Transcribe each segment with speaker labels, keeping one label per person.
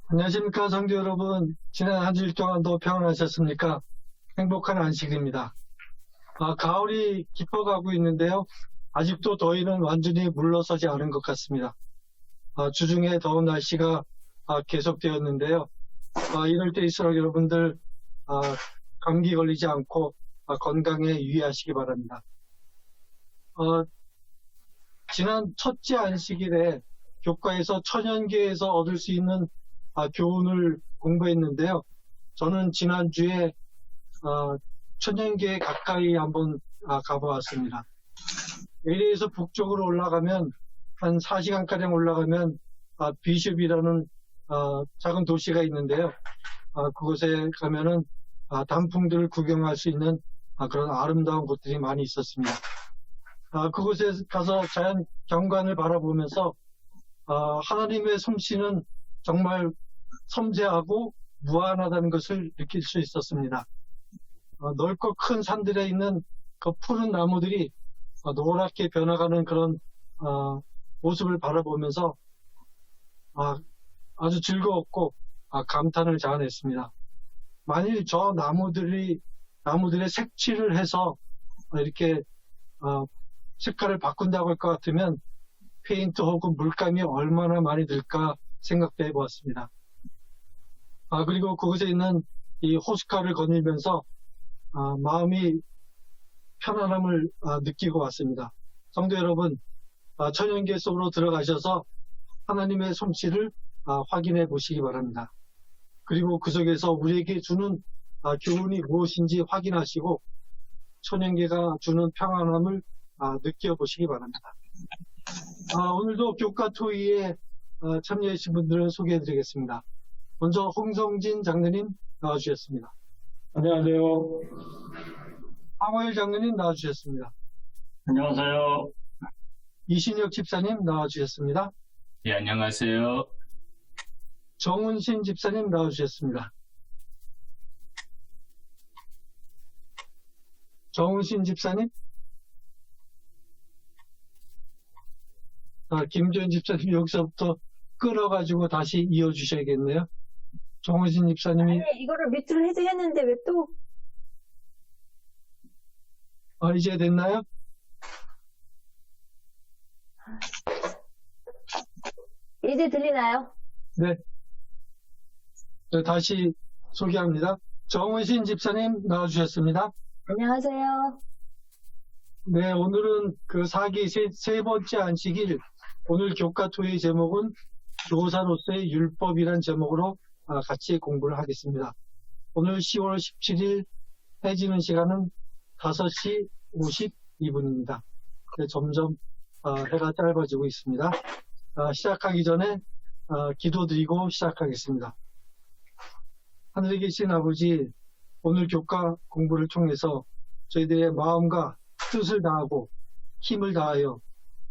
Speaker 1: 안녕하십니까, 성도 여러분. 지난 한 주일 동안도 평안하셨습니까? 행복한 안식입니다. 가을이 깊어가고 있는데요. 아직도 더위는 완전히 물러서지 않은 것 같습니다. 주중에 더운 날씨가 계속되었는데요. 이럴 때일수록 여러분들 감기 걸리지 않고 건강에 유의하시기 바랍니다. 지난 첫째 안식일에 교과에서 천연계에서 얻을 수 있는 교훈을 공부했는데요. 저는 지난주에 천연계 가까이 한번 가보았습니다. LA에서 북쪽으로 올라가면 한 4시간가량 올라가면 비숍이라는 작은 도시가 있는데요. 그곳에 가면은 단풍들을 구경할 수 있는 그런 아름다운 곳들이 많이 있었습니다. 그곳에 가서 자연 경관을 바라보면서 하나님의 솜씨는 정말 섬세하고 무한하다는 것을 느낄 수 있었습니다. 넓고 큰 산들에 있는 그 푸른 나무들이 노랗게 변화가는 그런 모습을 바라보면서 아주 즐거웠고 감탄을 자아냈습니다. 만일 저 나무들의 색칠을 해서 이렇게 색깔을 바꾼다고 할 것 같으면 페인트 혹은 물감이 얼마나 많이 들까 생각도 해보았습니다. 그리고 그곳에 있는 이 호숫가를 거닐면서 마음이 편안함을 느끼고 왔습니다. 성도 여러분, 천연계 속으로 들어가셔서 하나님의 솜씨를 확인해 보시기 바랍니다. 그리고 그 속에서 우리에게 주는 교훈이 무엇인지 확인하시고 천연계가 주는 평안함을 느껴보시기 바랍니다. 오늘도 교과 토의에 참여하신 분들을 소개해 드리겠습니다. 먼저 홍성진 장로님 나와주셨습니다.
Speaker 2: 안녕하세요.
Speaker 1: 황호일 장로님 나와주셨습니다.
Speaker 3: 안녕하세요.
Speaker 1: 이신혁 집사님 나와주셨습니다.
Speaker 3: 예, 안녕하세요.
Speaker 1: 정은신 집사님 나와주셨습니다. 정은신 집사님? 김조현 집사님 여기서부터 끌어가지고 다시 이어주셔야겠네요. 정은신 집사님이.
Speaker 4: 아니, 이거를 밑으로 해서 했는데 왜 또?
Speaker 1: 이제 됐나요?
Speaker 4: 이제 들리나요?
Speaker 1: 네. 다시 소개합니다. 정은신 집사님 나와주셨습니다.
Speaker 4: 안녕하세요.
Speaker 1: 네, 오늘은 그 사기 세 번째 안식일, 오늘 교과 토의 제목은 교사로서의 율법이란 제목으로 같이 공부를 하겠습니다. 오늘 10월 17일 해지는 시간은 5시 52분입니다. 네, 점점 해가 짧아지고 있습니다. 시작하기 전에 기도드리고 시작하겠습니다. 하늘에 계신 아버지, 오늘 교과 공부를 통해서 저희들의 마음과 뜻을 다하고 힘을 다하여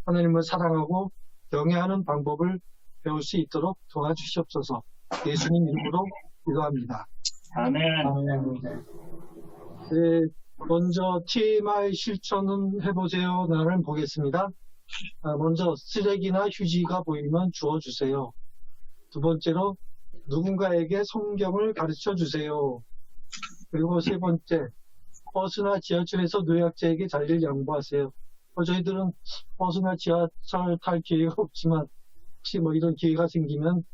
Speaker 1: 하나님을 사랑하고 경외하는 방법을 배울 수 있도록 도와주시옵소서. 예수님 이름으로 기도합니다.
Speaker 3: 아멘.
Speaker 1: 네, 먼저 TMI 실천은 해보세요. 나를 보겠습니다. 먼저 쓰레기나 휴지가 보이면 주워주세요. 두 번째로 누군가에게 성경을 가르쳐 주세요. 그리고 세 번째, 버스나 지하철에서 노약자에게 자리를 양보하세요. 저희들은 버스나 지하철 탈 기회가 없지만 혹시 이런 기회가 생기면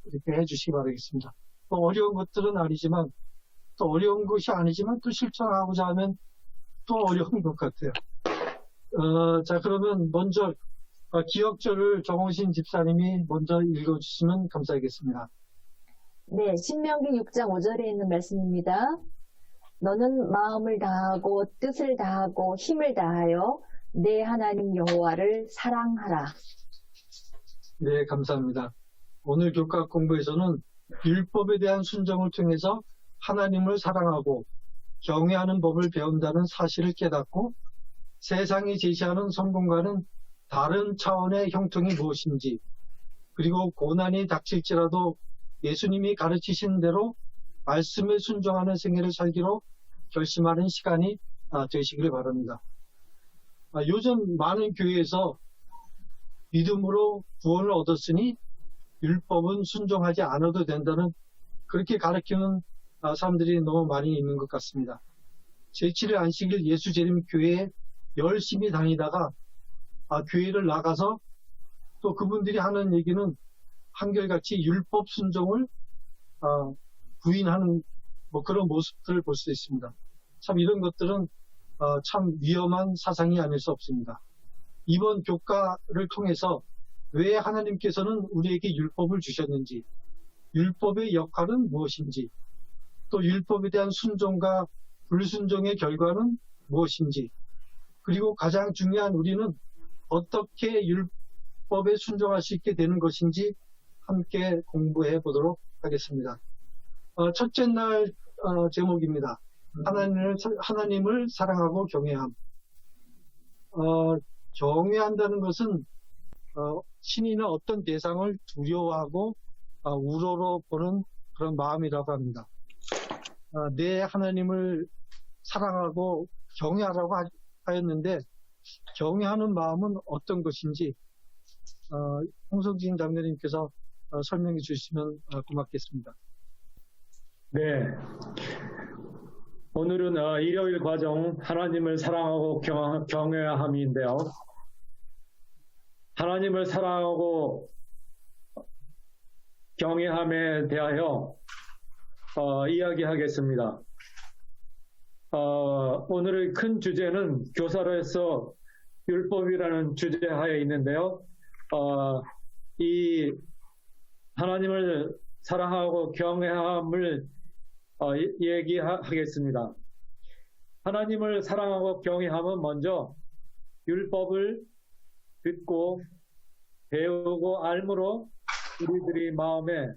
Speaker 1: 이렇게 해주시기 바라겠습니다. 또 어려운 것들은 아니지만 또 어려운 것이 아니지만 또 실천하고자 하면 또 어려운 것 같아요. 자, 그러면 먼저 기억절을 정홍신 집사님이 먼저 읽어주시면 감사하겠습니다.
Speaker 4: 네, 신명기 6장 5절에 있는 말씀입니다. 너는 마음을 다하고 뜻을 다하고 힘을 다하여 내 하나님 여호와를 사랑하라.
Speaker 1: 네, 감사합니다. 오늘 교과 공부에서는 율법에 대한 순종을 통해서 하나님을 사랑하고 경외하는 법을 배운다는 사실을 깨닫고 세상이 제시하는 성공과는 다른 차원의 형통이 무엇인지, 그리고 고난이 닥칠지라도 예수님이 가르치신 대로 말씀에 순종하는 생애를 살기로 결심하는 시간이 되시기를 바랍니다. 요즘 많은 교회에서 믿음으로 구원을 얻었으니 율법은 순종하지 않아도 된다는 그렇게 가르치는 사람들이 너무 많이 있는 것 같습니다. 제7일 안식일 예수재림 교회에 열심히 다니다가 교회를 나가서 또 그분들이 하는 얘기는 한결같이 율법 순종을 부인하는 그런 모습들을 볼 수 있습니다. 참 이런 것들은 참 위험한 사상이 아닐 수 없습니다. 이번 교과를 통해서 왜 하나님께서는 우리에게 율법을 주셨는지, 율법의 역할은 무엇인지, 또 율법에 대한 순종과 불순종의 결과는 무엇인지, 그리고 가장 중요한 우리는 어떻게 율법에 순종할 수 있게 되는 것인지 함께 공부해 보도록 하겠습니다. 첫째 날 제목입니다. 하나님을 사랑하고 경외함. 경외한다는 것은 신이나 어떤 대상을 두려워하고 우러러보는 그런 마음이라고 합니다. 내 하나님을 사랑하고 경외하라고 하였는데 경외하는 마음은 어떤 것인지 홍성진 장로님께서 설명해 주시면 고맙겠습니다.
Speaker 2: 네. 오늘은 일요일 과정 하나님을 사랑하고 경외함인데요. 하나님을 사랑하고 경외함에 대하여 이야기하겠습니다. 오늘의 큰 주제는 교사로서 율법이라는 주제하에 있는데요. 이 하나님을 사랑하고 경외함을 얘기하겠습니다. 하나님을 사랑하고 경외함은 먼저 율법을 듣고 배우고 알므로 우리들이 마음에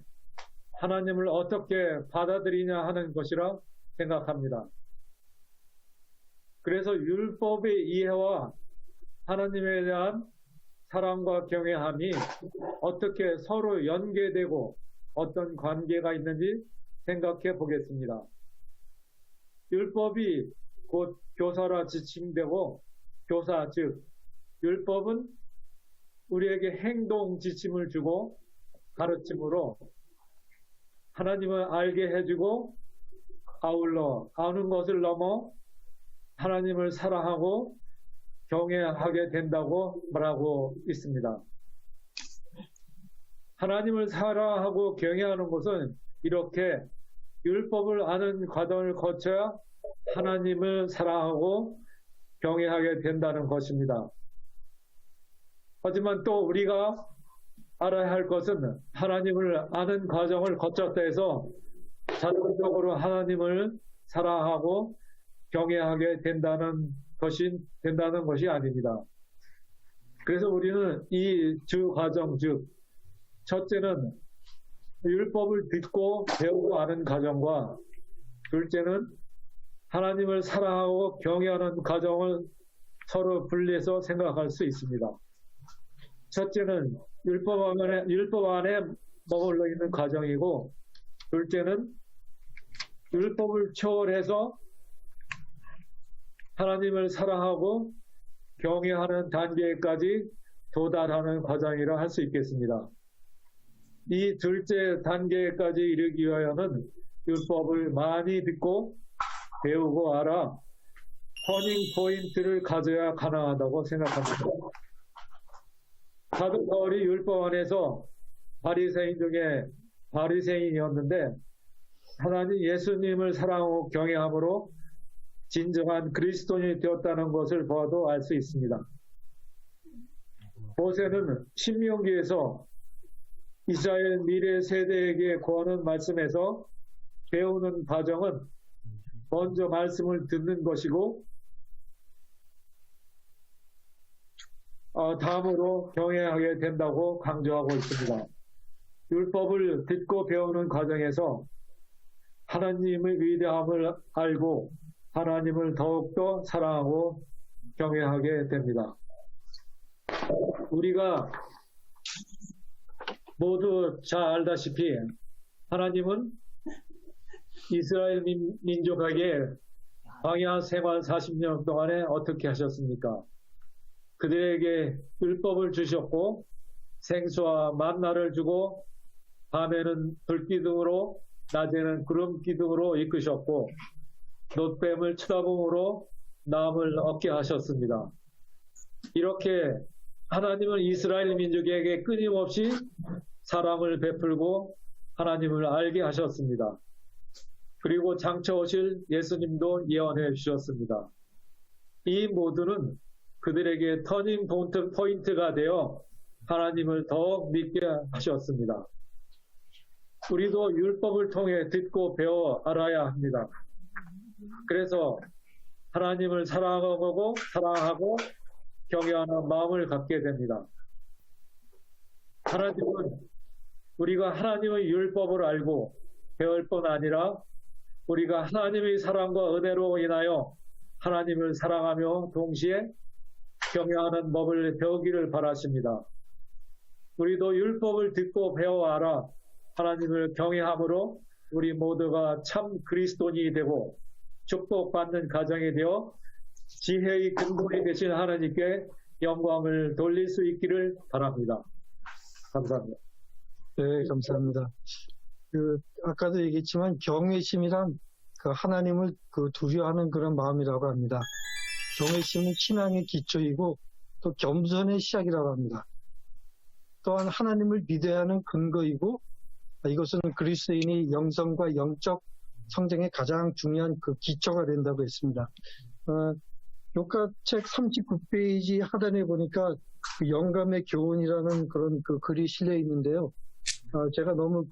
Speaker 2: 하나님을 어떻게 받아들이냐 하는 것이라 생각합니다. 그래서 율법의 이해와 하나님에 대한 사랑과 경외함이 어떻게 서로 연계되고 어떤 관계가 있는지 생각해 보겠습니다. 율법이 곧 교사라 지침되고 교사 즉 율법은 우리에게 행동 지침을 주고 가르침으로 하나님을 알게 해주고 아울러 아는 것을 넘어 하나님을 사랑하고 경외하게 된다고 말하고 있습니다. 하나님을 사랑하고 경외하는 것은 이렇게 율법을 아는 과정을 거쳐야 하나님을 사랑하고 경외하게 된다는 것입니다. 하지만 또 우리가 알아야 할 것은 하나님을 아는 과정을 거쳤다 해서 자동적으로 하나님을 사랑하고 경외하게 된다는 것이 아닙니다. 그래서 우리는 이 주 과정 즉 첫째는 율법을 듣고 배우고 아는 과정과 둘째는 하나님을 사랑하고 경외하는 과정을 서로 분리해서 생각할 수 있습니다. 첫째는 율법 안에 머물러 있는 과정이고 둘째는 율법을 초월해서 하나님을 사랑하고 경외하는 단계까지 도달하는 과정이라 할 수 있겠습니다. 이 둘째 단계까지 이르기 위하여는 율법을 많이 듣고 배우고 알아 터닝 포인트를 가져야 가능하다고 생각합니다. 사도 바울이 율법 안에서 바리새인 중에 바리새인이었는데 하나님 예수님을 사랑하고 경외함으로 진정한 그리스도인이 되었다는 것을 보아도 알 수 있습니다. 모세는 신명기에서 이스라엘 미래 세대에게 구하는 말씀에서 배우는 과정은 먼저 말씀을 듣는 것이고 다음으로 경외하게 된다고 강조하고 있습니다. 율법을 듣고 배우는 과정에서 하나님의 위대함을 알고 하나님을 더욱더 사랑하고 경외하게 됩니다. 우리가 모두 잘 알다시피 하나님은 이스라엘 민족에게 광야 생활 40년 동안에 어떻게 하셨습니까? 그들에게 율법을 주셨고 생수와 만나를 주고 밤에는 불기둥으로 낮에는 구름 기둥으로 이끄셨고 놋뱀을 쳐다봄으로 남을 얻게 하셨습니다. 이렇게 하나님은 이스라엘 민족에게 끊임없이 사랑을 베풀고 하나님을 알게 하셨습니다. 그리고 장차 오실 예수님도 예언해 주셨습니다. 이 모두는 그들에게 터닝 포인트가 되어 하나님을 더욱 믿게 하셨습니다. 우리도 율법을 통해 듣고 배워 알아야 합니다. 그래서 하나님을 사랑하고 경외하는 마음을 갖게 됩니다. 하나님은 우리가 하나님의 율법을 알고 배울 뿐 아니라 우리가 하나님의 사랑과 은혜로 인하여 하나님을 사랑하며 동시에 경외하는 법을 배우기를 바라십니다. 우리도 율법을 듣고 배워 알아 하나님을 경외함으로 우리 모두가 참 그리스도인이 되고 축복받는 가정이 되어 지혜의 근본이 되신 하나님께 영광을 돌릴 수 있기를 바랍니다. 감사합니다.
Speaker 1: 네, 감사합니다. 아까도 얘기했지만 경외심이란 그 하나님을 두려워하는 그런 마음이라고 합니다. 경외심은 신앙의 기초이고 또 겸손의 시작이라고 합니다. 또한 하나님을 믿어야 하는 근거이고 이것은 그리스도인이 영성과 영적 성장의 가장 중요한 그 기초가 된다고 했습니다. 요가책 39페이지 하단에 보니까 그 영감의 교훈이라는 그런 그 글이 실려 있는데요. 제가 너무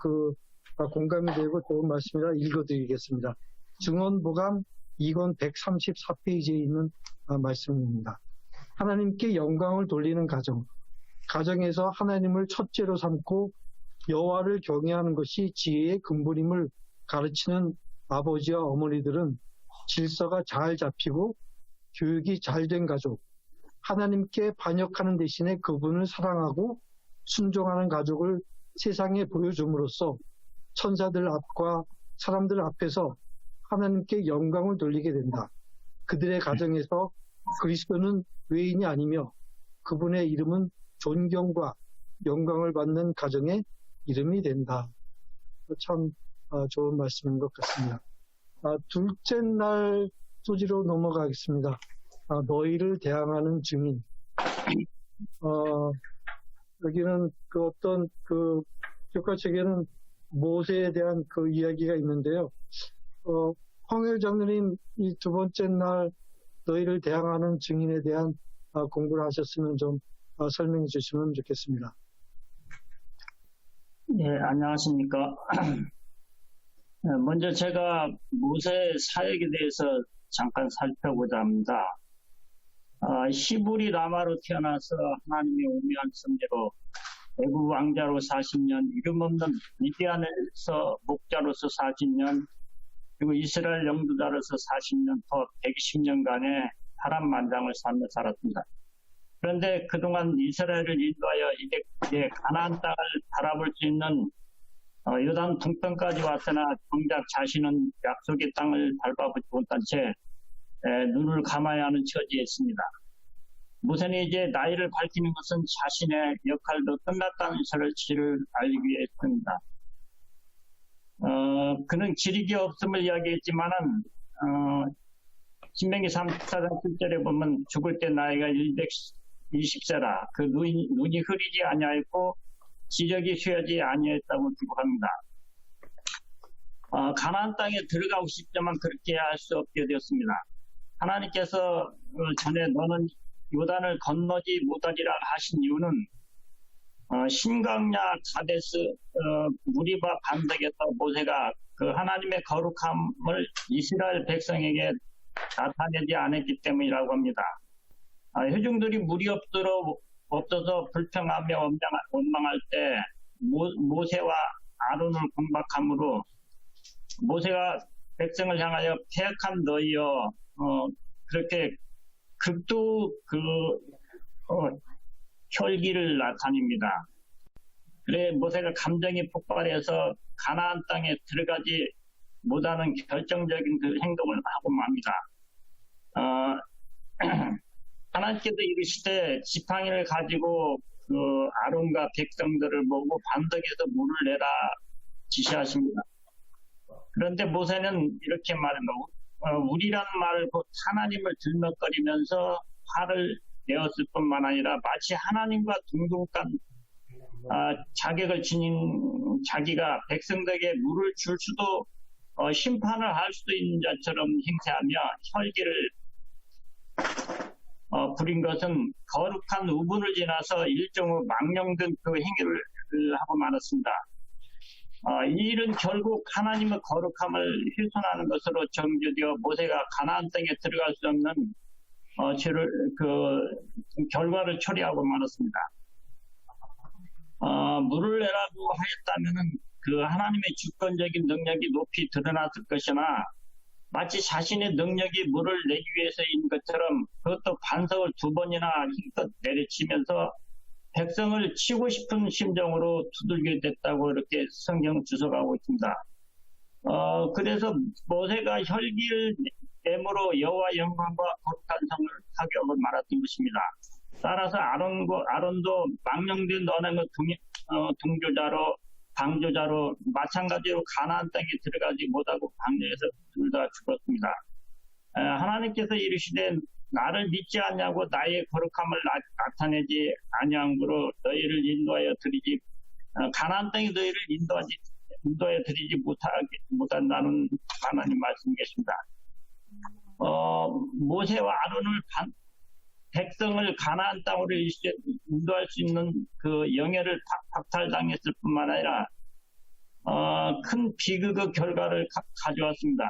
Speaker 1: 공감이 되고 좋은 말씀이라 읽어드리겠습니다. 증언보감 2권 134페이지에 있는 말씀입니다. 하나님께 영광을 돌리는 가정, 가정에서 하나님을 첫째로 삼고 여호와를 경외하는 것이 지혜의 근본임을 가르치는 아버지와 어머니들은 질서가 잘 잡히고 교육이 잘 된 가족, 하나님께 반역하는 대신에 그분을 사랑하고 순종하는 가족을 세상에 보여줌으로써 천사들 앞과 사람들 앞에서 하나님께 영광을 돌리게 된다. 그들의 가정에서 그리스도는 외인이 아니며 그분의 이름은 존경과 영광을 받는 가정의 이름이 된다. 참 좋은 말씀인 것 같습니다. 둘째 날 소지로 넘어가겠습니다. 너희를 대항하는 증인. 여기는 어떤 교과책에는 모세에 대한 그 이야기가 있는데요. 황엘 장로님 이 두 번째 날 너희를 대항하는 증인에 대한 공부를 하셨으면 좀 설명해 주시면 좋겠습니다.
Speaker 5: 네, 안녕하십니까. 먼저 제가 모세 사역에 대해서 잠깐 살펴보자 합니다. 히브리 라마로 태어나서 하나님의 오묘한 섭리로 애굽 왕자로 40년, 이름 없는 미디안에서 목자로서 40년, 그리고 이스라엘 영도자로서 40년, 더 110년간의 파란만장을 살며 살았습니다. 그런데 그동안 이스라엘을 인도하여 이제 가나안 땅을 바라볼 수 있는 요단 동편까지 왔으나 정작 자신은 약속의 땅을 밟아보지 못한 채 눈을 감아야 하는 처지에 있습니다. 모세는 이제 나이를 밝히는 것은 자신의 역할도 끝났다는 사실을 알기 위해서입니다. 그는 기력이 없음을 이야기했지만은 신명기 34장 7절에 보면 죽을 때 나이가 120세라 그 눈이 흐리지 아니하였고 지력이 쇠하지 아니하였다고 기록합니다. 가나안 땅에 들어가고 싶지만 그렇게 할 수 없게 되었습니다. 하나님께서 전에 너는 요단을 건너지 못하리라 하신 이유는 신강야 가데스 무리바 반석에서 모세가 그 하나님의 거룩함을 이스라엘 백성에게 나타내지 않았기 때문이라고 합니다. 회중들이 무리 없어서 불평하며 원망할 때 모세와 아론을 공박함으로 모세가 백성을 향하여 패역한 너희여 그렇게 극도 혈기를 나타냅니다. 그래 모세가 감정이 폭발해서 가나안 땅에 들어가지 못하는 결정적인 그 행동을 하고 맙니다. 하나님께서 이르시되 지팡이를 가지고 그 아론과 백성들을 보고 반석에서 물을 내라 지시하십니다. 그런데 모세는 이렇게 말합니다. 우리란 말을 곧 하나님을 들먹거리면서 화를 내었을 뿐만 아니라 마치 하나님과 둥둥간 자격을 지닌 자기가 백성들에게 물을 줄 수도 심판을 할 수도 있는 자처럼 행세하며 혈기를 부린 것은 거룩한 우분을 지나서 일종의 망령된 그 행위를 하고 말았습니다. 이 일은 결국 하나님의 거룩함을 훼손하는 것으로 정죄되어 모세가 가나안 땅에 들어갈 수 없는 결과를 초래하고 말았습니다. 물을 내라고 하였다면은 그 하나님의 주권적인 능력이 높이 드러났을 것이나 마치 자신의 능력이 물을 내기 위해서인 것처럼 그것도 반석을 2번이나 힘껏 내리치면서 백성을 치고 싶은 심정으로 두들게 됐다고 이렇게 성경 주석하고 있습니다. 그래서 모세가 혈기를 내므로 여호와 영광과 거룩한 성을 타격을 말았던 것입니다. 따라서 아론도 망령된 언행의 동조자로 방조자로 마찬가지로 가나안 땅에 들어가지 못하고 광야에서 둘 다 죽었습니다. 하나님께서 이르시되 나를 믿지 않냐고 나의 거룩함을 나타내지 아니함으로 너희를 인도하여 드리지 가나안 땅에 너희를 인도하여 드리지 못한다는 하나님 말씀이겠습니다. 모세와 아론을 백성을 가나안 땅으로 인도할 수 있는 그 영예를 박탈당했을 뿐만 아니라 큰 비극의 결과를 가져왔습니다.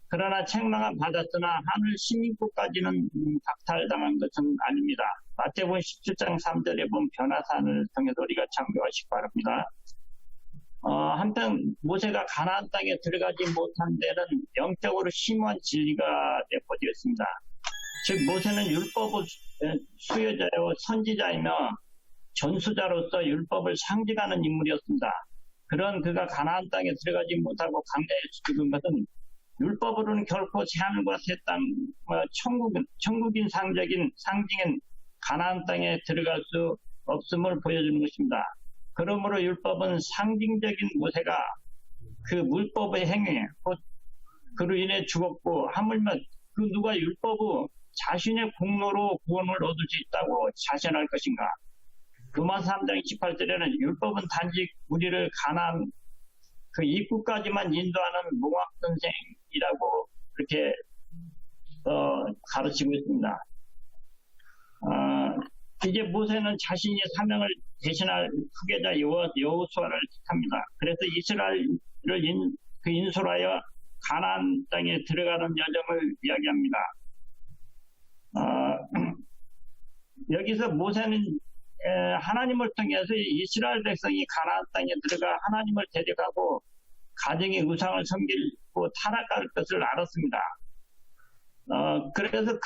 Speaker 5: 그러나 책망은 받았으나 하늘 시민국까지는 박탈당한 것은 아닙니다. 마태복음 17장 3절에 본 변화산을 통해서 우리가 참고하시기 바랍니다. 한편 모세가 가나안 땅에 들어가지 못한 데는 영적으로 심한 진리가 내포되었습니다. 즉 모세는 율법의 수여자요 선지자이며 전수자로서 율법을 상징하는 인물이었습니다. 그런 그가 가나안 땅에 들어가지 못하고 광야에 죽은 것은 율법으로는 결코 새하늘과 새 땅, 천국인 상징인 가나안 땅에 들어갈 수 없음을 보여주는 것입니다. 그러므로 율법은 상징적인 모세가 그 물법의 행위, 곧 그로 인해 죽었고 하물며 그 누가 율법의 자신의 공로로 구원을 얻을 수 있다고 자신할 것인가? 로마 3장 28절에는 율법은 단지 우리를 가나안 그 입구까지만 인도하는 몽학선생이라고 그렇게 가르치고 있습니다. 이제 모세는 자신이 사명을 대신할 후계자 여호수아를 택합니다. 그래서 이스라엘을 인솔하여 가나안 땅에 들어가는 여정을 이야기합니다. 여기서 모세는 하나님을 통해서 이스라엘 백성이 가나안 땅에 들어가 하나님을 데려가고 가정의 우상을 섬기고 타락할 것을 알았습니다. 그래서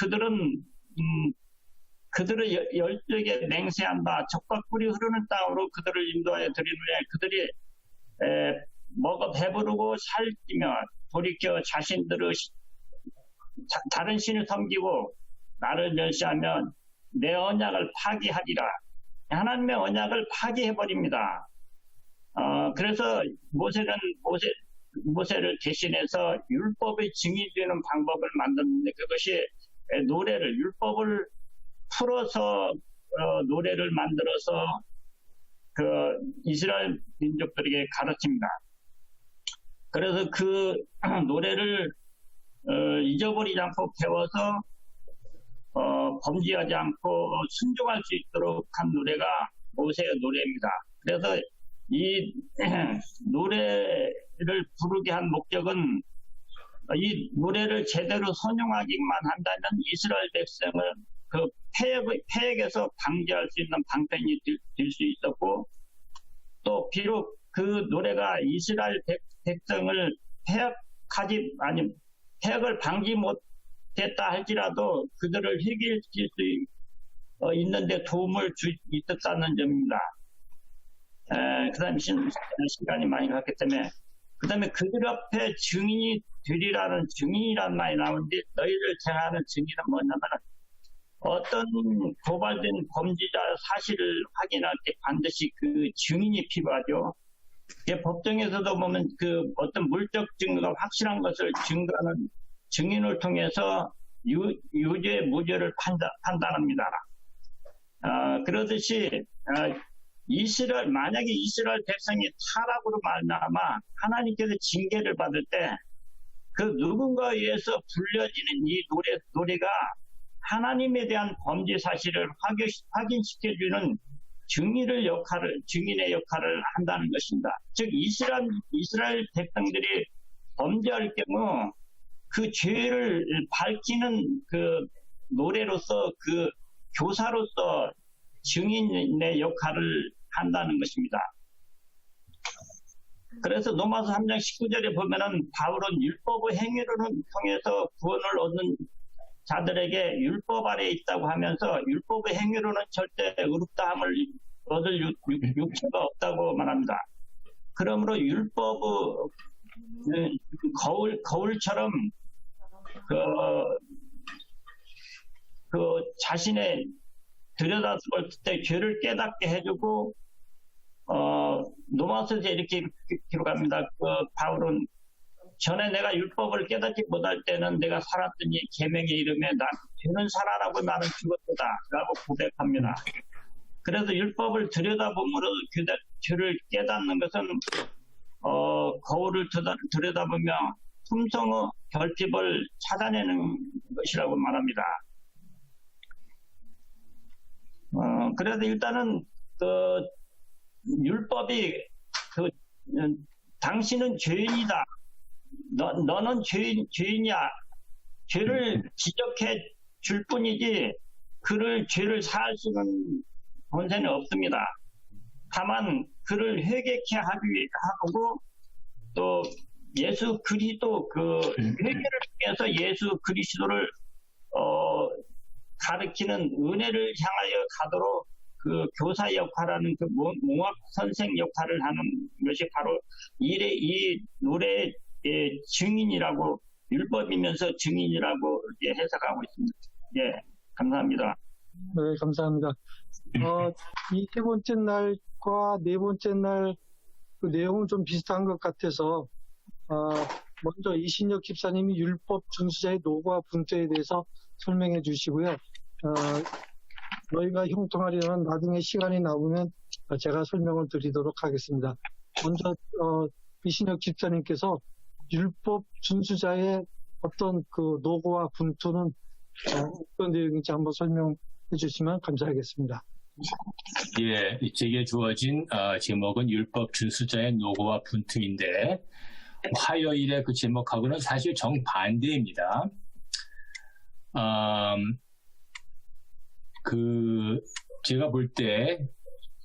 Speaker 5: 그들을 열정에 맹세한 바 적과 꿀이 흐르는 땅으로 그들을 인도하여 드리는데 그들이 먹어 배부르고 살찌며 돌이켜 자신들의 다른 신을 섬기고 나를 멸시하면 내 언약을 파기하리라. 하나님의 언약을 파기해버립니다. 그래서 모세를 대신해서 율법의 증인되는 방법을 만드는데 그것이 율법을 풀어서 노래를 만들어서 그 이스라엘 민족들에게 가르칩니다. 그래서 그 노래를 잊어버리지 않고 배워서 범죄하지 않고 순종할 수 있도록 한 노래가 모세의 노래입니다. 그래서 이 노래를 부르게 한 목적은 이 노래를 제대로 선용하기만 한다면 이스라엘 백성을 그 패역에서 방지할 수 있는 방편이 될 수 있었고 또 비록 그 노래가 이스라엘 백성을 패역을 방지 못했다 할지라도 그들을 해결시킬 수 있는데 도움을 있었다는 점입니다. 그 다음에 시간이 많이 갔기 때문에 그 다음에 그들 앞에 증인이 되리라는 증인이라는 말이 나오는데 너희를 정하는 증인은 뭐냐면 어떤 고발된 범죄자 사실을 확인할 때 반드시 그 증인이 필요하죠. 법정에서도 보면 그 어떤 물적 증거가 확실한 것을 증거하는 증인을 통해서 유죄, 무죄를 판단합니다. 그러듯이 만약에 이스라엘 백성이 타락으로 말미암아 하나님께서 징계를 받을 때 그 누군가에 의해서 불려지는 이 노래가 하나님에 대한 범죄 사실을 확인시켜주는 증인의 역할을 한다는 것입니다. 즉 이스라엘 백성들이 범죄할 경우 그 죄를 밝히는 그 노래로서 그 교사로서 증인의 역할을 한다는 것입니다. 그래서 로마서 3장 19절에 보면은 바울은 율법의 행위로는 통해서 구원을 얻는 자들에게 율법 아래에 있다고 하면서 율법의 행위로는 절대 의롭다함을 얻을 육체가 없다고 말합니다. 그러므로 율법의 거울처럼 그 자신의 들여다볼 때 죄를 깨닫게 해주고 로마서에 이렇게 기록합니다. 바울은 전에 내가 율법을 깨닫지 못할 때는 내가 살았더니 계명의 이름에 죄는 살아라고 나는 죽었다 라고 고백합니다. 그래서 율법을 들여다봄으로 죄를 깨닫는 것은 거울을 들여다보며 품성의 결핍을 찾아내는 것이라고 말합니다. 그래서 일단은 율법이 당신은 죄인이다. 너는 죄인이야. 죄를 지적해 줄 뿐이지 죄를 사할 수 있는 권세는 없습니다. 다만 그를 회개케 하고 또 예수 그리스도 회개를 통해서 예수 그리스도를 가르치는 은혜를 향하여 가도록 그 교사 역할하는 그 몽학 선생 역할을 하는 것이 바로 이 노래의 증인이라고 율법이면서 증인이라고 해석하고 있습니다. 예, 감사합니다.
Speaker 1: 네, 감사합니다. 이 세 번째 날과 네 번째 날 그 내용은 좀 비슷한 것 같아서 먼저 이신혁 집사님이 율법 준수자의 노고와 분투에 대해서 설명해 주시고요. 너희가 형통하려면 나중에 시간이 나오면 제가 설명을 드리도록 하겠습니다. 먼저 이신혁 집사님께서 율법 준수자의 어떤 그 노고와 분투는 어떤 내용인지 한번 설명해 주시면 감사하겠습니다.
Speaker 3: 예, 제게 주어진 제목은 율법 준수자의 노고와 분투인데 화요일에 그 제목하고는 사실 정반대입니다. 제가 볼 때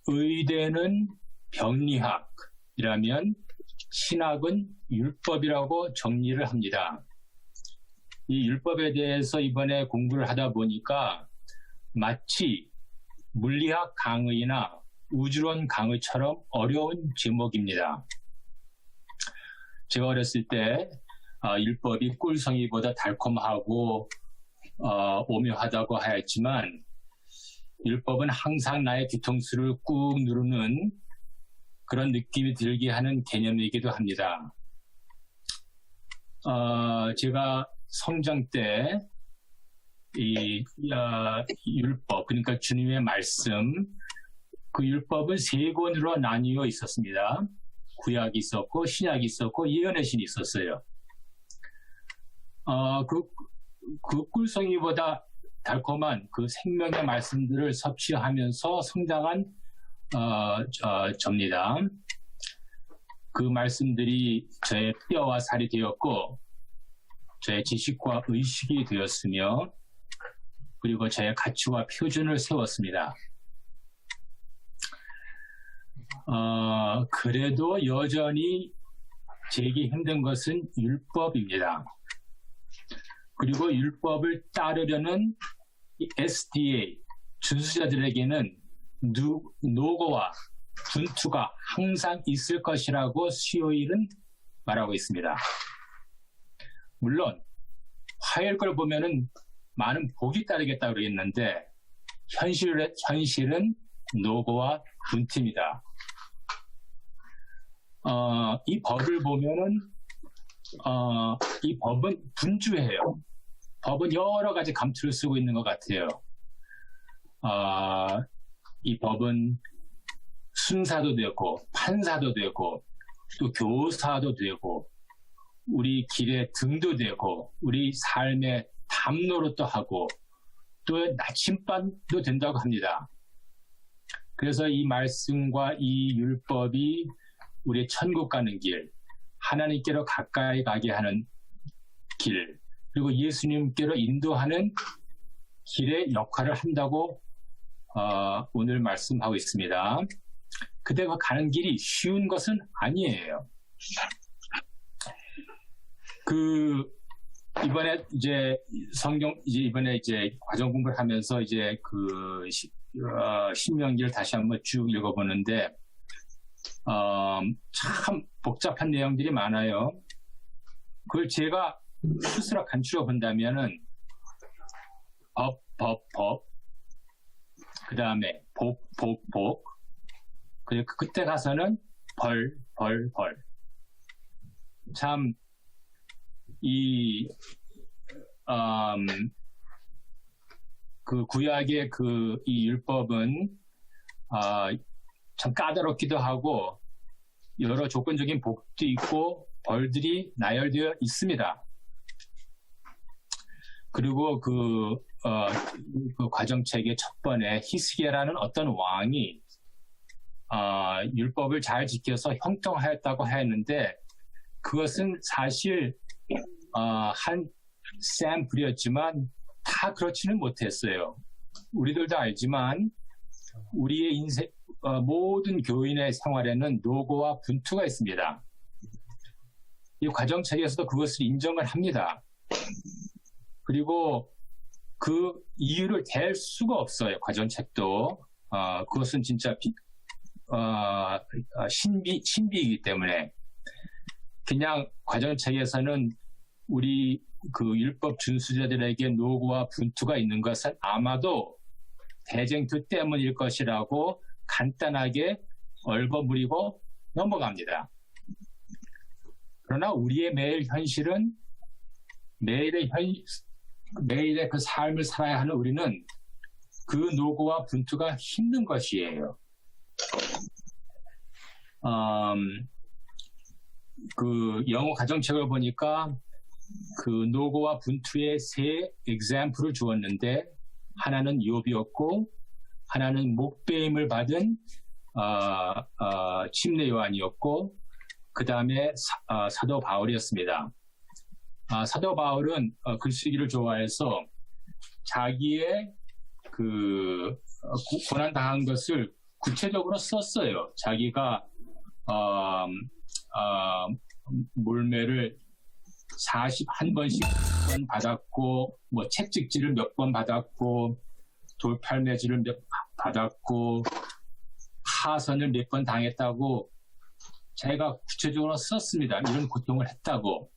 Speaker 3: 의대는 병리학이라면 신학은 율법이라고 정리를 합니다. 이 율법에 대해서 이번에 공부를 하다 보니까 마치 물리학 강의나 우주론 강의처럼 어려운 제목입니다. 제가 어렸을 때 율법이 꿀성이보다 달콤하고 오묘하다고 하였지만 율법은 항상 나의 뒤통수를 꾹 누르는 그런 느낌이 들게 하는 개념이기도 합니다. 제가 성장 때 이 율법, 그러니까 주님의 말씀, 그 율법은 세 권으로 나뉘어 있었습니다. 구약이 있었고 신약이 있었고 예언의 신이 있었어요. 그 꿀성이보다 달콤한 그 생명의 말씀들을 섭취하면서 성장한 접니다. 그 말씀들이 저의 뼈와 살이 되었고 저의 지식과 의식이 되었으며 그리고 저의 가치와 표준을 세웠습니다. 그래도 여전히 제기 힘든 것은 율법입니다. 그리고 율법을 따르려는 SDA 준수자들에게는 노고와 분투가 항상 있을 것이라고 수요일은 말하고 있습니다. 물론 화요일 걸 보면은 많은 복이 따르겠다 그러겠는데 현실은 노고와 분투입니다. 이 법을 보면은 이 법은 분주해요. 법은 여러 가지 감투를 쓰고 있는 것 같아요. 이 법은 순사도 되고 판사도 되고 또 교사도 되고 우리 길의 등도 되고 우리 삶의 담로도 하고 또 나침반도 된다고 합니다. 그래서 이 말씀과 이 율법이 우리의 천국 가는 길, 하나님께로 가까이 가게 하는 길, 그리고 예수님께로 인도하는 길의 역할을 한다고 오늘 말씀하고 있습니다. 그대가 가는 길이 쉬운 것은 아니에요. 이번에 이제 이번에 과정 공부를 하면서 이제 신명기를 다시 한번 쭉 읽어보는데, 참 복잡한 내용들이 많아요. 그걸 제가 스스로 간추려 본다면은, 법, 그 다음에 복, 그리고 그때 가서는 벌. 참, 구약의 이 율법은, 참 까다롭기도 하고, 여러 조건적인 복도 있고, 벌들이 나열되어 있습니다. 그리고 그 과정책의 첫 번에 히스기야라는 어떤 왕이 율법을 잘 지켜서 형통하였다고 하였는데 그것은 사실 한 샘플이었지만 다 그렇지는 못했어요. 우리들도 알지만 우리의 인생 모든 교인의 생활에는 노고와 분투가 있습니다. 이 과정책에서도 그것을 인정을 합니다. 그리고 그 이유를 댈 수가 없어요. 과정책도 그것은 진짜 신비이기 때문에 그냥 과정책에서는 우리 그 율법 준수자들에게 노고와 분투가 있는 것은 아마도 대쟁투 때문일 것이라고 간단하게 얽어무리고 넘어갑니다. 그러나 우리의 매일 현실은 매일의 그 삶을 살아야 하는 우리는 그 노고와 분투가 힘든 것이에요. 그 영어 가정책을 보니까 그 노고와 분투의 세 example을 주었는데 하나는 욥이었고 하나는 목배임을 받은 침례 요한이었고 그 다음에 사도 바울이었습니다. 사도 바울은 글쓰기를 좋아해서 자기의 그 고난 당한 것을 구체적으로 썼어요. 자기가 몰매를 41번씩 받았고 뭐 채찍질을 몇 번 받았고 돌팔매질을 받았고 하선을 몇 번 당했다고 자기가 구체적으로 썼습니다. 이런 고통을 했다고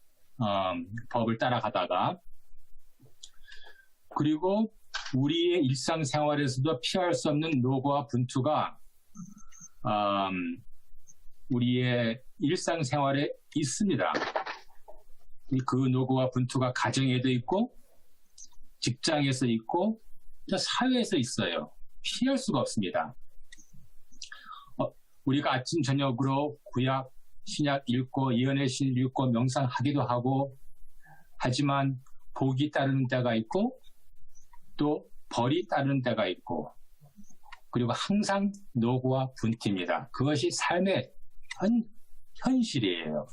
Speaker 3: 법을 따라가다가. 그리고 우리의 일상생활에서도 피할 수 없는 노고와 분투가 우리의 일상생활에 있습니다. 그 노고와 분투가 가정에도 있고 직장에서 있고 또 사회에서 있어요. 피할 수가 없습니다. 우리가 아침 저녁으로 구약 신약 읽고 예언의 시 읽고 명상하기도 하고 하지만 복이 따르는 때가 있고 또 벌이 따르는 때가 있고 그리고 항상 노고와 분투입니다. 그것이 삶의 현실이에요.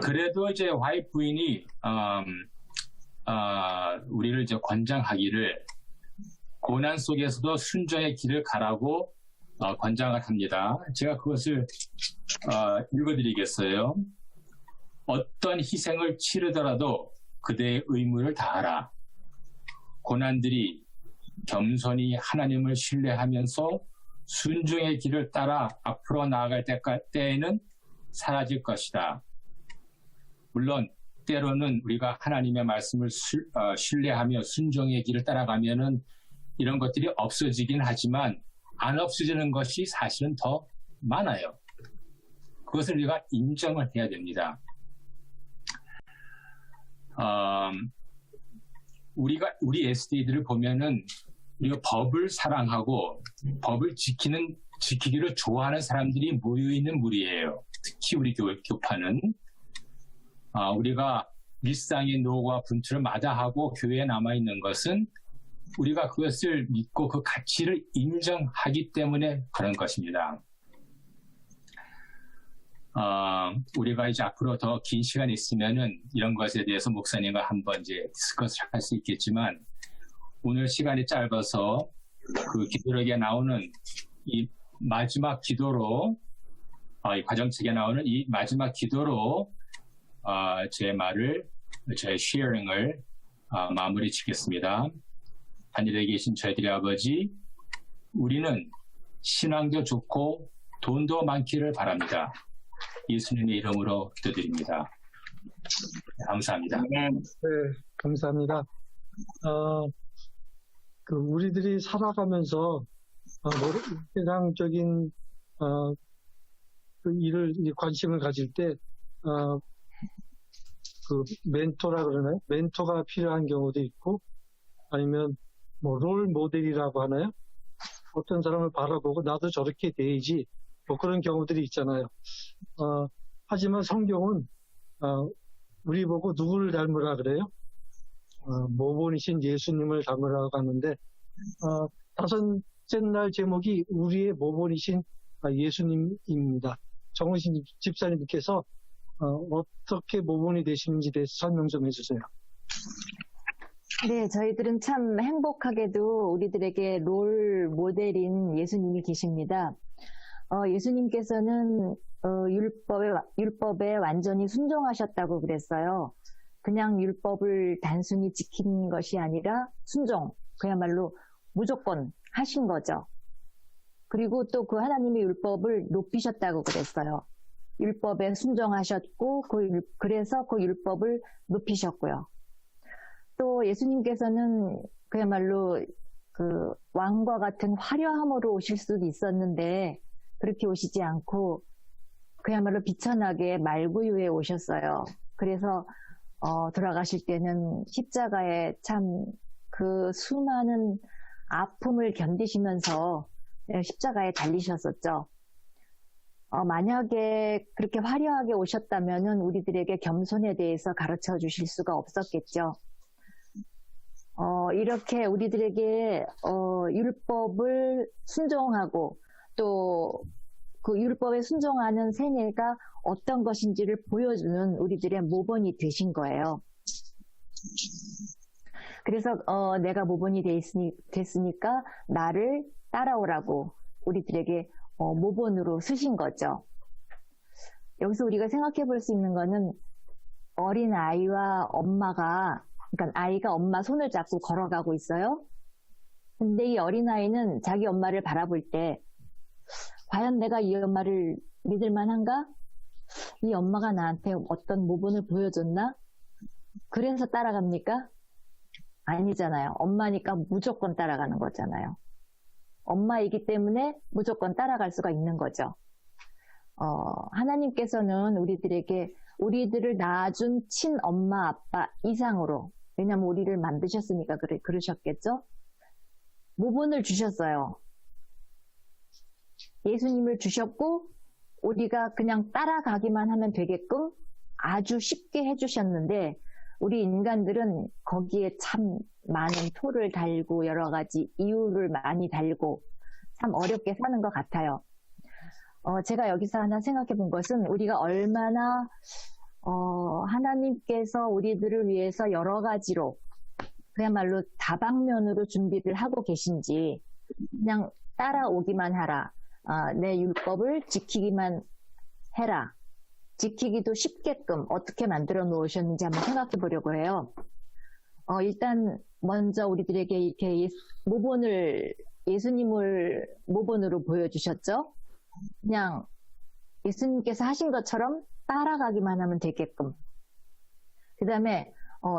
Speaker 3: 그래도 이제 와이프 부인이 우리를 이제 권장하기를 고난 속에서도 순종의 길을 가라고 권장을 합니다. 제가 그것을 읽어드리겠어요. 어떤 희생을 치르더라도 그대의 의무를 다하라. 고난들이 겸손히 하나님을 신뢰하면서 순종의 길을 따라 앞으로 나아갈 때에는 사라질 것이다. 물론 때로는 우리가 하나님의 말씀을 신뢰하며 순종의 길을 따라가면은 이런 것들이 없어지긴 하지만 안 없어지는 것이 사실은 더 많아요. 그것을 우리가 인정을 해야 됩니다. 우리 SD들을 보면은 우리가 법을 사랑하고 법을 지키기를 좋아하는 사람들이 모여있는 무리예요. 특히 우리 교파는 우리가 일상의 노고와 분투를 마다하고 교회에 남아있는 것은 우리가 그것을 믿고 그 가치를 인정하기 때문에 그런 것입니다. 우리가 이제 앞으로 더 긴 시간이 있으면은 이런 것에 대해서 목사님과 한번 이제 디스커스 할 수 있겠지만 오늘 시간이 짧아서 그 기도록에 나오는 이 마지막 기도로 이 과정책에 나오는 이 마지막 기도로 제 쉐어링을 마무리 짓겠습니다. 하늘에 계신 저희들의 아버지, 우리는 신앙도 좋고 돈도 많기를 바랍니다. 예수님의 이름으로 기도드립니다. 감사합니다.
Speaker 5: 네.
Speaker 1: 네, 감사합니다. 우리들이 살아가면서 세상적인 그 일을 관심을 가질 때 그 멘토라 그러나요? 멘토가 필요한 경우도 있고 아니면 뭐 롤 모델이라고 하나요? 어떤 사람을 바라보고 나도 저렇게 돼야지 뭐 그런 경우들이 있잖아요. 하지만 성경은 우리 보고 누구를 닮으라 그래요? 모본이신 예수님을 닮으라고 하는데 다섯째 날 제목이 우리의 모본이신 예수님입니다. 정은신 집사님께서 어떻게 모본이 되시는지 대해서 설명 좀 해주세요.
Speaker 4: 네, 저희들은 참 행복하게도 우리들에게 롤 모델인 예수님이 계십니다. 예수님께서는 율법에 완전히 순종하셨다고 그랬어요. 그냥 율법을 단순히 지킨 것이 아니라 순종, 그야말로 무조건 하신 거죠. 그리고 또 그 하나님의 율법을 높이셨다고 그랬어요. 율법에 순종하셨고 그래서 그 율법을 높이셨고요. 또 예수님께서는 그야말로 그 왕과 같은 화려함으로 오실 수도 있었는데 그렇게 오시지 않고 그야말로 비천하게 말구유에 오셨어요. 그래서 돌아가실 때는 십자가에 참 그 수많은 아픔을 견디시면서 십자가에 달리셨었죠. 만약에 그렇게 화려하게 오셨다면은 우리들에게 겸손에 대해서 가르쳐 주실 수가 없었겠죠. 이렇게 우리들에게 율법을 순종하고 또 그 율법에 순종하는 생애가 어떤 것인지를 보여주는 우리들의 모본이 되신 거예요. 그래서 내가 모본이 됐으니까 나를 따라오라고 우리들에게 모본으로 쓰신 거죠. 여기서 우리가 생각해 볼 수 있는 거는 어린 아이와 엄마가, 그러니까 아이가 엄마 손을 잡고 걸어가고 있어요. 근데 이 어린 아이는 자기 엄마를 바라볼 때 과연 내가 이 엄마를 믿을 만한가? 이 엄마가 나한테 어떤 모본을 보여줬나? 그래서 따라갑니까? 아니잖아요. 엄마니까 무조건 따라가는 거잖아요. 엄마이기 때문에 무조건 따라갈 수가 있는 거죠. 하나님께서는 우리들을 낳아준 친엄마 아빠 이상으로, 왜냐면 우리를 만드셨으니까 그러셨겠죠? 모본을 주셨어요. 예수님을 주셨고 우리가 그냥 따라가기만 하면 되게끔 아주 쉽게 해주셨는데 우리 인간들은 거기에 참 많은 토를 달고 여러 가지 이유를 많이 달고 참 어렵게 사는 것 같아요. 제가 여기서 하나 생각해 본 것은 우리가 얼마나 하나님께서 우리들을 위해서 여러 가지로 그야말로 다방면으로 준비를 하고 계신지 그냥 따라오기만 하라. 내 율법을 지키기만 해라. 지키기도 쉽게끔 어떻게 만들어 놓으셨는지 한번 생각해 보려고 해요. 일단 먼저 우리들에게 이렇게 예수님을 모본으로 보여주셨죠. 그냥 예수님께서 하신 것처럼 따라가기만 하면 되게끔. 그 다음에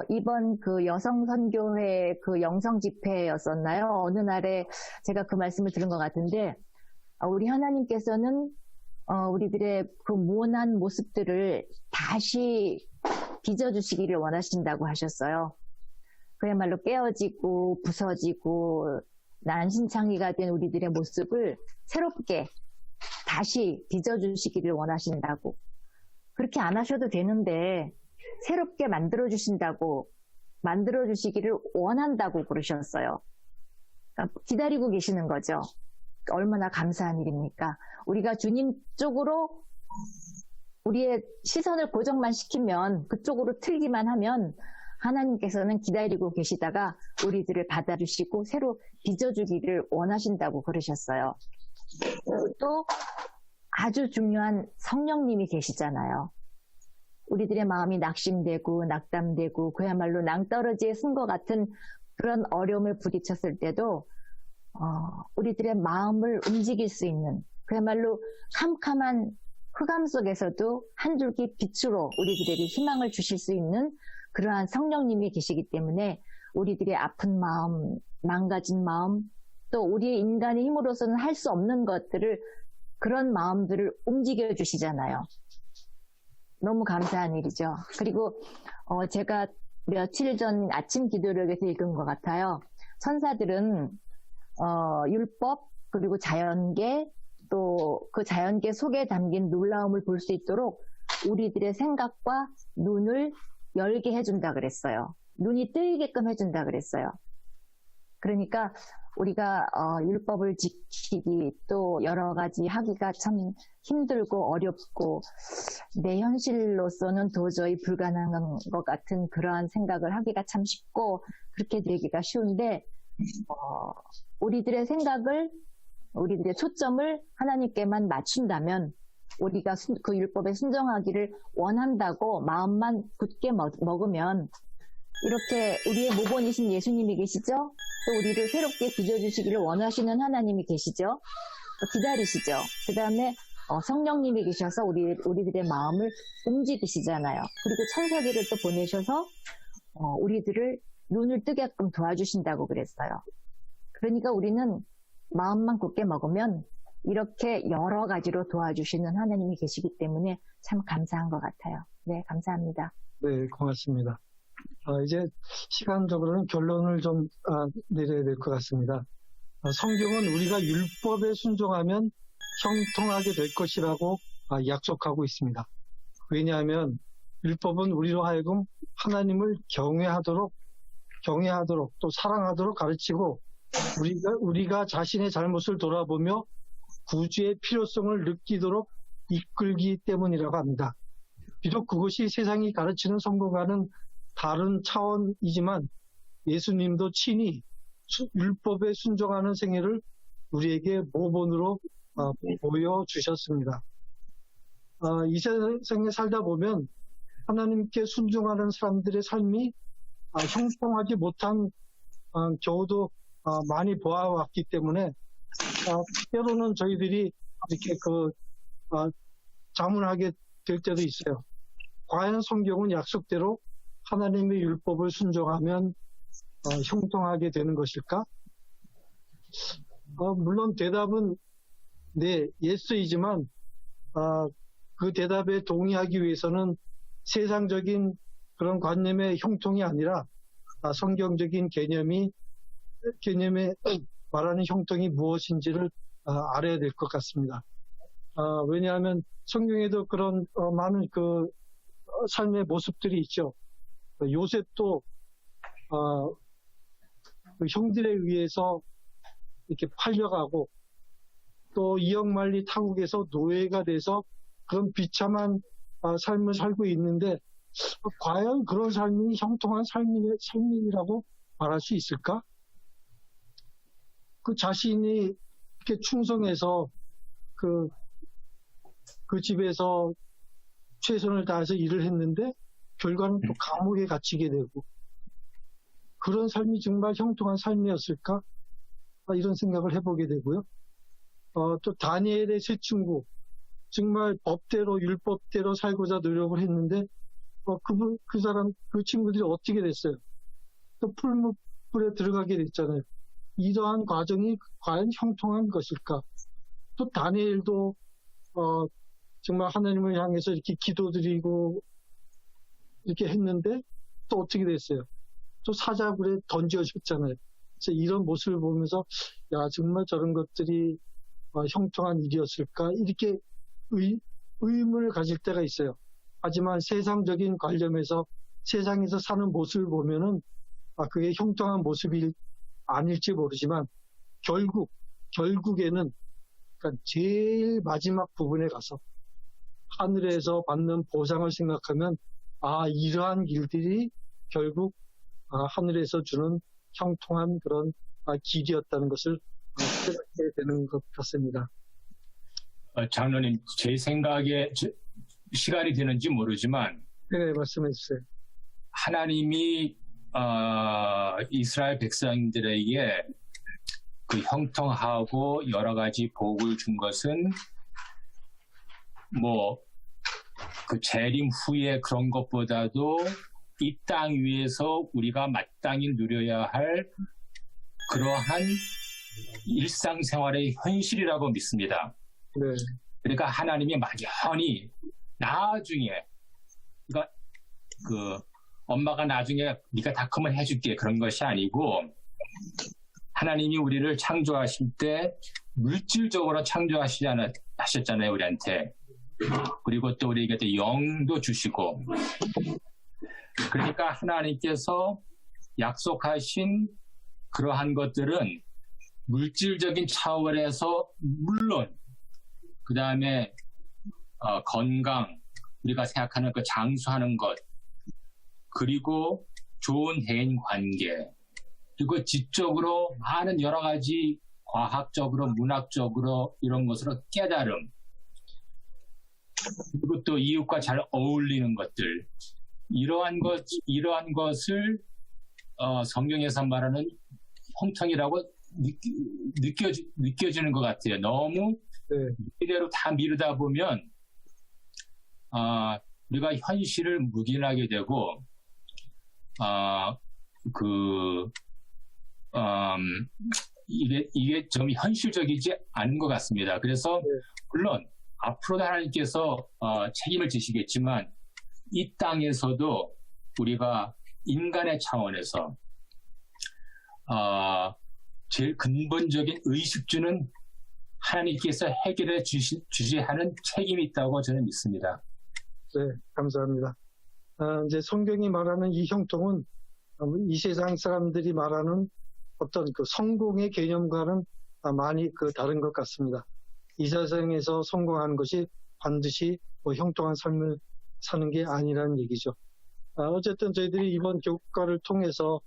Speaker 4: 이번 그 여성 선교회 그 영성 집회였었나요? 어느 날에 제가 그 말씀을 들은 것 같은데, 우리 하나님께서는 우리들의 그 모난 모습들을 다시 빚어주시기를 원하신다고 하셨어요. 그야말로 깨어지고 부서지고 난신창이가 된 우리들의 모습을 새롭게 다시 빚어주시기를 원하신다고. 그렇게 안 하셔도 되는데 새롭게 만들어주신다고, 만들어주시기를 원한다고 그러셨어요. 그러니까 기다리고 계시는 거죠. 얼마나 감사한 일입니까? 우리가 주님 쪽으로 우리의 시선을 고정만 시키면, 그쪽으로 틀기만 하면 하나님께서는 기다리고 계시다가 우리들을 받아주시고 새로 빚어주기를 원하신다고 그러셨어요. 또 아주 중요한 성령님이 계시잖아요. 우리들의 마음이 낙심되고 낙담되고 그야말로 낭떠러지에 쓴 것 같은 그런 어려움을 부딪혔을 때도 우리들의 마음을 움직일 수 있는, 그야말로 캄캄한 흑암 속에서도 한 줄기 빛으로 우리들에게 희망을 주실 수 있는 그러한 성령님이 계시기 때문에 우리들의 아픈 마음, 망가진 마음, 또 우리의 인간의 힘으로서는 할 수 없는 것들을, 그런 마음들을 움직여 주시잖아요. 너무 감사한 일이죠. 그리고 제가 며칠 전 아침 기도력에서 읽은 것 같아요. 천사들은 율법, 그리고 자연계, 또 그 자연계 속에 담긴 놀라움을 볼 수 있도록 우리들의 생각과 눈을 열게 해준다 그랬어요. 눈이 뜨이게끔 해준다 그랬어요. 그러니까 우리가 율법을 지키기, 또 여러 가지 하기가 참 힘들고 어렵고 내 현실로서는 도저히 불가능한 것 같은 그러한 생각을 하기가 참 쉽고 그렇게 되기가 쉬운데, 우리들의 생각을, 우리들의 초점을 하나님께만 맞춘다면, 우리가 그 율법에 순종하기를 원한다고 마음만 굳게 먹으면, 이렇게 우리의 모본이신 예수님이 계시죠? 또 우리를 새롭게 빚어주시기를 원하시는 하나님이 계시죠? 또 기다리시죠? 그 다음에 성령님이 계셔서 우리들의 마음을 움직이시잖아요. 그리고 천사들을 또 보내셔서 우리들을 눈을 뜨게끔 도와주신다고 그랬어요. 그러니까 우리는 마음만 굳게 먹으면 이렇게 여러 가지로 도와주시는 하나님이 계시기 때문에 참 감사한 것 같아요. 네, 감사합니다.
Speaker 1: 네, 고맙습니다. 이제 시간적으로는 결론을 좀 내려야 될 것 같습니다. 성경은 우리가 율법에 순종하면 형통하게 될 것이라고 약속하고 있습니다. 왜냐하면 율법은 우리로 하여금 하나님을 경외하도록 또 사랑하도록 가르치고, 우리가 자신의 잘못을 돌아보며 구주의 필요성을 느끼도록 이끌기 때문이라고 합니다. 비록 그것이 세상이 가르치는 성경과는 다른 차원이지만 예수님도 친히 율법에 순종하는 생애를 우리에게 모본으로 보여주셨습니다. 이 세상에 살다 보면 하나님께 순종하는 사람들의 삶이 형통하지 못한 경우도 많이 보아왔기 때문에 때로는 저희들이 이렇게 자문하게 될 때도 있어요. 과연 성경은 약속대로 하나님의 율법을 순종하면 형통하게 되는 것일까? 물론 대답은 네, 예스이지만 그 대답에 동의하기 위해서는 세상적인 그런 관념의 형통이 아니라 성경적인 개념에 말하는 형통이 무엇인지를 알아야 될 것 같습니다. 왜냐하면 성경에도 그런 많은 그 삶의 모습들이 있죠. 요셉도 그 형들에 의해서 이렇게 팔려가고, 또 이역만리 타국에서 노예가 돼서 그런 비참한 삶을 살고 있는데, 과연 그런 삶이 형통한 삶이라고 말할 수 있을까? 그 자신이 이렇게 충성해서 그 집에서 최선을 다해서 일을 했는데 결과는 또 감옥에 갇히게 되고, 그런 삶이 정말 형통한 삶이었을까? 이런 생각을 해보게 되고요. 또 다니엘의 세 친구, 정말 법대로 율법대로 살고자 노력을 했는데 그 친구들이 어떻게 됐어요? 또 풀무불에 들어가게 됐잖아요. 이러한 과정이 과연 형통한 것일까? 또 다니엘도 정말 하나님을 향해서 이렇게 기도드리고 이렇게 했는데 또 어떻게 됐어요? 또 사자굴에 던져졌잖아요. 그래서 이런 모습을 보면서 야 정말 저런 것들이 형통한 일이었을까? 이렇게 의문을 가질 때가 있어요. 하지만 세상적인 관점에서 세상에서 사는 모습을 보면은 그게 형통한 모습이 아닐지 모르지만 결국에는 그러니까 제일 마지막 부분에 가서 하늘에서 받는 보상을 생각하면 이러한 길들이 결국 하늘에서 주는 형통한 그런 길이었다는 것을 깨닫게 되는 것 같습니다.
Speaker 3: 장로님, 제 생각에 시간이 되는지 모르지만
Speaker 1: 네, 말씀해 주세요.
Speaker 3: 하나님이 이스라엘 백성들에게 그 형통하고 여러 가지 복을 준 것은 그 재림 후에 그런 것보다도 이 땅 위에서 우리가 마땅히 누려야 할 그러한 일상생활의 현실이라고 믿습니다.
Speaker 1: 네.
Speaker 3: 그러니까 하나님이 막연히 나중에, 그러니까 엄마가 나중에 네가 다 크면 해줄게 그런 것이 아니고 하나님이 우리를 창조하실 때 물질적으로 창조하셨잖아요, 우리한테. 그리고 또 우리에게 또 영도 주시고. 그러니까 하나님께서 약속하신 그러한 것들은 물질적인 차원에서 물론 그 다음에 건강, 우리가 생각하는 그 장수하는 것, 그리고 좋은 대인 관계, 그리고 지적으로 많은 여러 가지 과학적으로, 문학적으로 이런 것으로 깨달음, 그리고 또 이웃과 잘 어울리는 것들, 이러한 것을 성경에서 말하는 형통이라고 느껴지는 것 같아요. 너무 이대로 다 미루다 보면 우리가 현실을 묵인하게 되고 이게 좀 현실적이지 않은 것 같습니다. 그래서 물론 앞으로도 하나님께서 책임을 지시겠지만 이 땅에서도 우리가 인간의 차원에서 제일 근본적인 의식주는 하나님께서 해결해 주셔야 하는 책임이 있다고 저는 믿습니다.
Speaker 1: 네, 감사합니다. 이제 성경이 말하는 이 형통은 이 세상 사람들이 말하는 어떤 그 성공의 개념과는 많이 다른 것 같습니다. 이 세상에서 성공하는 것이 반드시 형통한 삶을 사는 게 아니라는 얘기죠. 어쨌든 저희들이 이번 교과를 통해서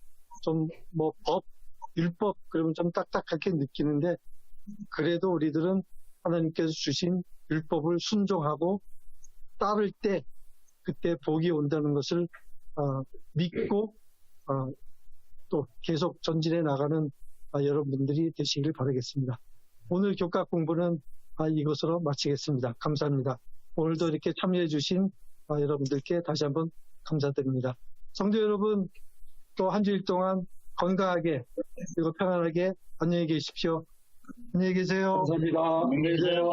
Speaker 1: 좀 율법, 그러면 좀 딱딱하게 느끼는데 그래도 우리들은 하나님께서 주신 율법을 순종하고 따를 때 그때 복이 온다는 것을 믿고 또 계속 전진해 나가는 여러분들이 되시길 바라겠습니다. 오늘 교과 공부는 이것으로 마치겠습니다. 감사합니다. 오늘도 이렇게 참여해 주신 여러분들께 다시 한번 감사드립니다. 성도 여러분, 또 한 주일 동안 건강하게 그리고 편안하게 안녕히 계십시오. 안녕히 계세요.
Speaker 2: 감사합니다.
Speaker 5: 안녕히 계세요.